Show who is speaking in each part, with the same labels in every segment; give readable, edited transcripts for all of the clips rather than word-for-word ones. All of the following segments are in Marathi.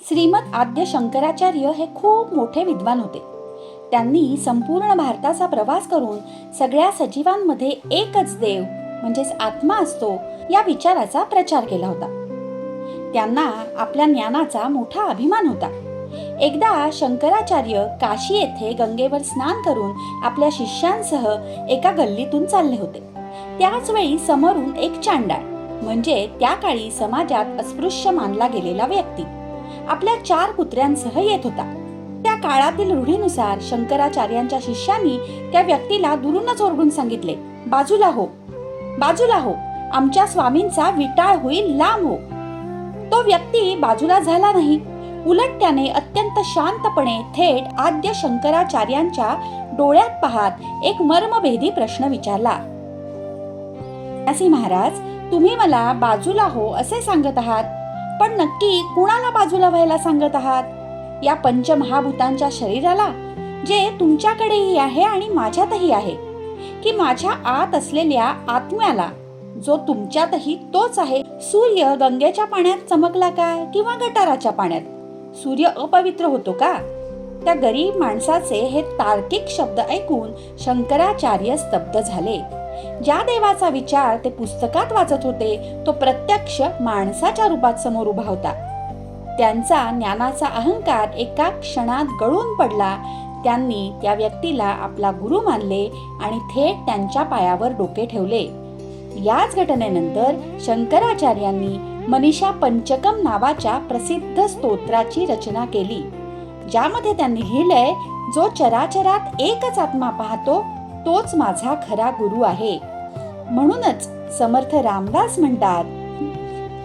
Speaker 1: श्रीमद आद्य शंकराचार्य हे खूप मोठे विद्वान होते. त्यांनी संपूर्ण भारताचा प्रवास करून सगळ्या सजीवांमध्ये एकच देव म्हणजेच आत्मा असतो या विचाराचा प्रचार केला होता. त्यांना आपल्या ज्ञानाचा मोठा अभिमान होता. एकदा शंकराचार्य काशी येथे गंगेवर स्नान करून आपल्या शिष्यांसह एका गल्लीतून चालले होते. त्याच वेळी समोरून एक चांडाळ म्हणजे त्या काळी समाजात अस्पृश्य मानला गेलेला व्यक्ती आपल्या 4 कुत्र्यांसह येत होता. त्या काळातील रूढीनुसार शंकराचार्यांच्या शिष्यांनी त्या व्यक्तीला दुरूनच ओरडून सांगितले, बाजूला हो, बाजूला हो, आमच्या स्वामींचा विटाळ होईल, लांब हो. तो व्यक्ती बाजूला झाला नाही. उलट त्याने अत्यंत शांतपणे थेट आद्य शंकराचार्यांच्या डोळ्यात पाहत एक मर्मभेदी प्रश्न विचारला. महाराज, तुम्ही मला बाजूला हो असे सांगत आहात, पण नक्की कुणाला बाजूला व्हायला सांगत आहात? या पंचमहाभूतांच्या शरीराला, जे तुमच्याकडेही आहे आणि माझ्यातही आहे, की माझ्या आत असलेल्या आत्म्याला, जो तुमच्यातही तोच आहे? सूर्य गंगेच्या पाण्यात चमकला काय किंवा गटाराच्या पाण्यात? सूर्य अपवित्र होतो का? त्या गरीब माणसाचे हे तार्किक शब्द ऐकून शंकराचार्य स्तब्ध झाले. ज्या देवाचा विचार ते पुस्तकात वाचत होते तो प्रत्यक्ष माणसाच्या रूपात समोर उभा होता. त्यांचा ज्ञानाचा अहंकार एका क्षणात गळून पडला. त्यांनी त्या व्यक्तीला आपला गुरु मानले आणि थेट त्यांच्या पायावर डोके ठेवले. याच घटनेनंतर शंकराचार्यांनी मनीषा पंचकम नावाच्या प्रसिद्ध स्तोत्राची रचना केली, ज्यामध्ये त्यांनी लिहिलंय, जो चराचरात एकच आत्मा पाहतो तोच माझा खरा गुरु आहे. म्हणूनच समर्थ रामदास म्हणतात,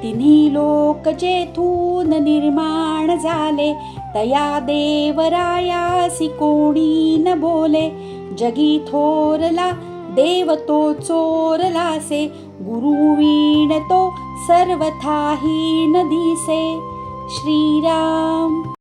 Speaker 1: तिन्ही लोक जेथून निर्माण झाले, तया देवरायासी कोणी न बोले. जगी थोरला देव तो चोरलासे, गुरु वीण तो सर्वथाही न दिसे. श्रीराम.